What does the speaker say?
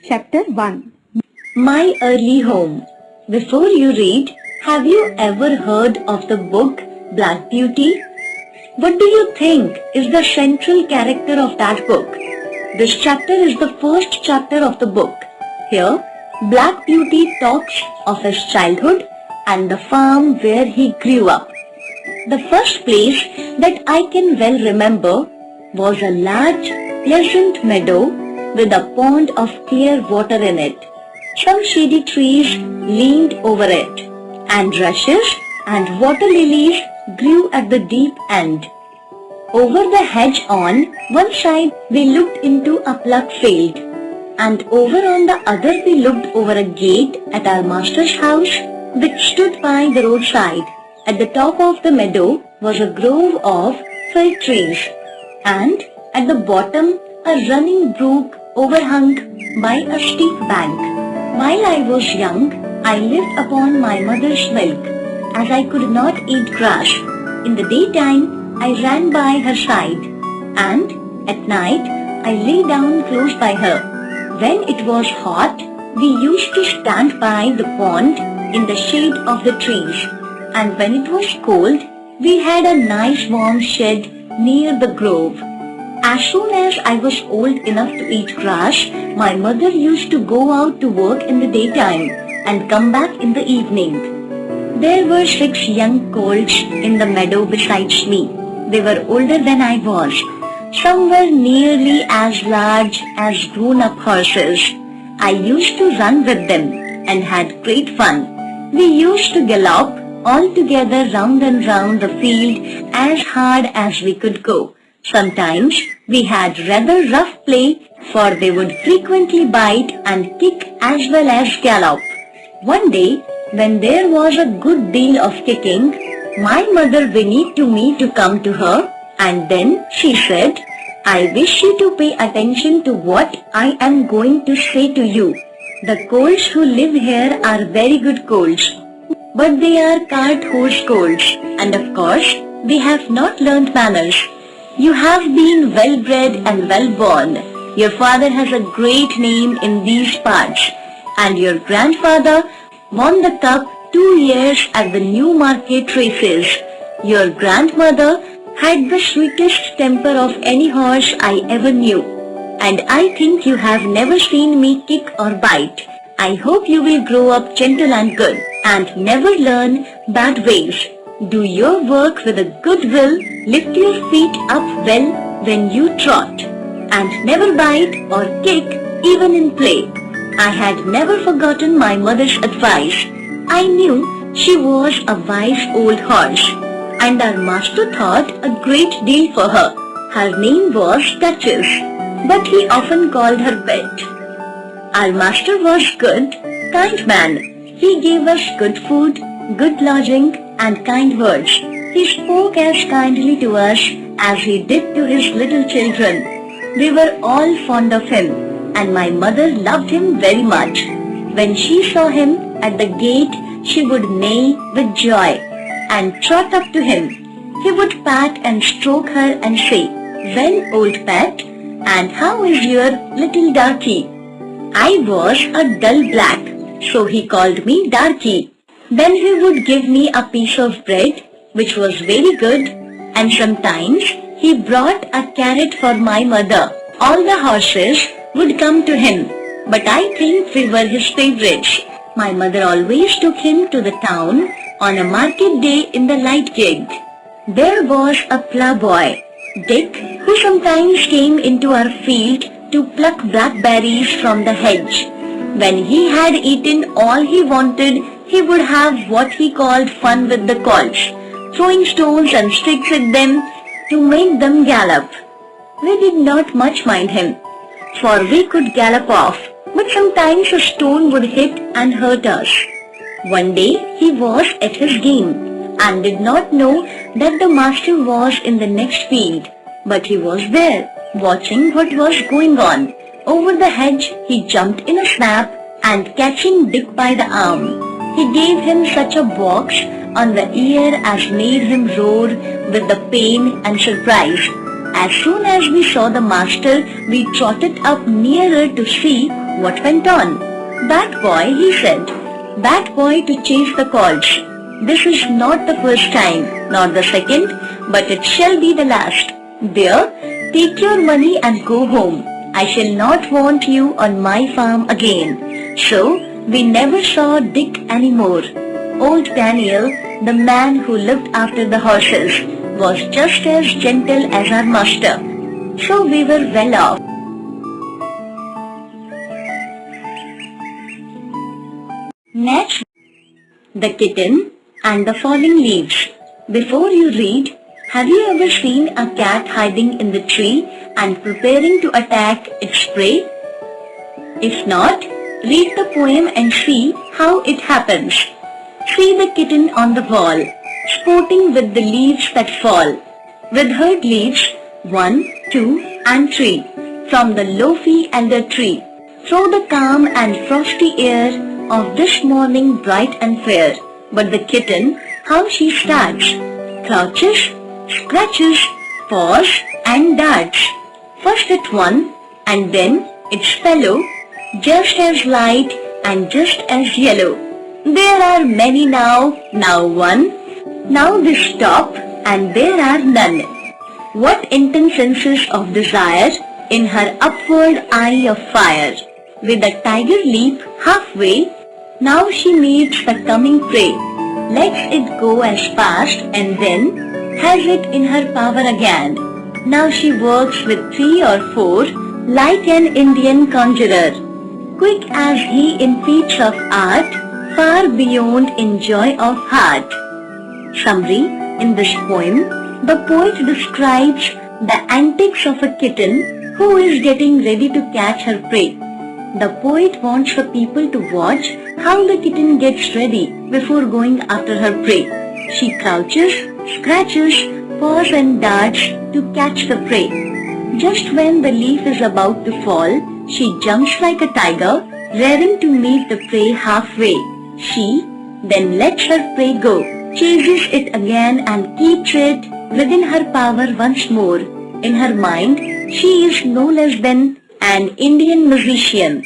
Chapter 1. My Early Home. Before you read, have you ever heard of the book Black Beauty? What do you think is the central character of that book? This chapter is the first chapter of the book. Here, Black Beauty talks of his childhood and the farm where he grew up. The first place that I can well remember was a large, pleasant meadow with a pond of clear water in it. Some shady trees leaned over it, and rushes and water lilies grew at the deep end. Over the hedge on one side we looked into a plug field, and over on the other we looked over a gate at our master's house, which stood by the roadside. At the top of the meadow was a grove of fir trees, and at the bottom a running brook overhung by a steep bank. While I was young, I lived upon my mother's milk, as I could not eat grass. In the daytime, I ran by her side, and at night, I lay down close by her. When it was hot, we used to stand by the pond in the shade of the trees, and when it was cold, we had a nice warm shed near the grove. As soon as I was old enough to eat grass, my mother used to go out to work in the daytime and come back in the evening. There were 6 young colts in the meadow besides me. They were older than I was. Some were nearly as large as grown-up horses. I used to run with them and had great fun. We used to gallop all together round and round the field as hard as we could go. Sometimes we had rather rough play, for they would frequently bite and kick as well as gallop. One day, when there was a good deal of kicking, my mother whinnied to me to come to her, and then she said, "I wish you to pay attention to what I am going to say to you. The colts who live here are very good colts, but they are cart horse colts, and of course, they have not learnt manners. You have been well bred and well born. Your father has a great name in these parts, and your grandfather won the cup 2 years at the Newmarket races. Your grandmother had the sweetest temper of any horse I ever knew, and I think you have never seen me kick or bite. I hope you will grow up gentle and good, and never learn bad ways. Do your work with a good will, lift your feet up well when you trot, and never bite or kick even in play." I had never forgotten my mother's advice. I knew she was a wise old horse, and our master thought a great deal for her. Her name was Duchess, but he often called her Pet. Our master was good, kind man. He gave us good food, good lodging, and kind words. He spoke as kindly to us as he did to his little children. We were all fond of him, and my mother loved him very much. When she saw him at the gate, she would neigh with joy and trot up to him. He would pat and stroke her and say, "Well, old pet, and how is your little darky?" I was a dull black, so he called me Darky. Then he would give me a piece of bread, which was very good, and sometimes he brought a carrot for my mother. All the horses would come to him, but I think we were his favorites. My mother always took him to the town on a market day in the light gig. There was a ploughboy, Dick, who sometimes came into our field to pluck blackberries from the hedge. When he had eaten all he wanted, he would have what he called fun with the colts, throwing stones and sticks at them to make them gallop. We did not much mind him, for we could gallop off, but sometimes a stone would hit and hurt us. One day he was at his game and did not know that the master was in the next field, but he was there, watching what was going on. Over the hedge he jumped in a snap, and catching Dick by the arm, he gave him such a box on the ear as made him roar with the pain and surprise. As soon as we saw the master, we trotted up nearer to see What went on? That boy, he said, that boy to chase the calls. This is not the first time, nor the second, but it shall be the last. There, take your money and go home. I shall not want you on my farm again. So, we never saw Dick anymore. Old Daniel, the man who looked after the horses, was just as gentle as our master. So we were well off. Next, the kitten and the falling leaves. Before you read, have you ever seen a cat hiding in the tree and preparing to attack its prey? If not, read the poem and see how it happens. See the kitten on the wall, sporting with the leaves that fall. With herd leaves, 1, 2, and 3, from the loafy elder tree. Through the calm and frosty air of this morning bright and fair. But the kitten, how she starts, crouches, scratches, paws, and darts. First at one, and then its fellow, just as light and just as yellow. There are many now one, now they stop, and there are none. What intense senses of desire in her upward eye of fire. With a tiger leap halfway, now she meets the coming prey, lets it go as fast and then has it in her power again. Now she works with 3 or 4 like an Indian conjurer, quick as he in feats of art, far beyond in joy of heart. Summary: in this poem, the poet describes the antics of a kitten who is getting ready to catch her prey. The poet wants the people to watch how the kitten gets ready before going after her prey. She crouches, scratches, paws and darts to catch the prey. Just when the leaf is about to fall, she jumps like a tiger, raring to meet the prey halfway. She then lets her prey go, chases it again and keeps it within her power once more. In her mind, she is no less than an Indian musician.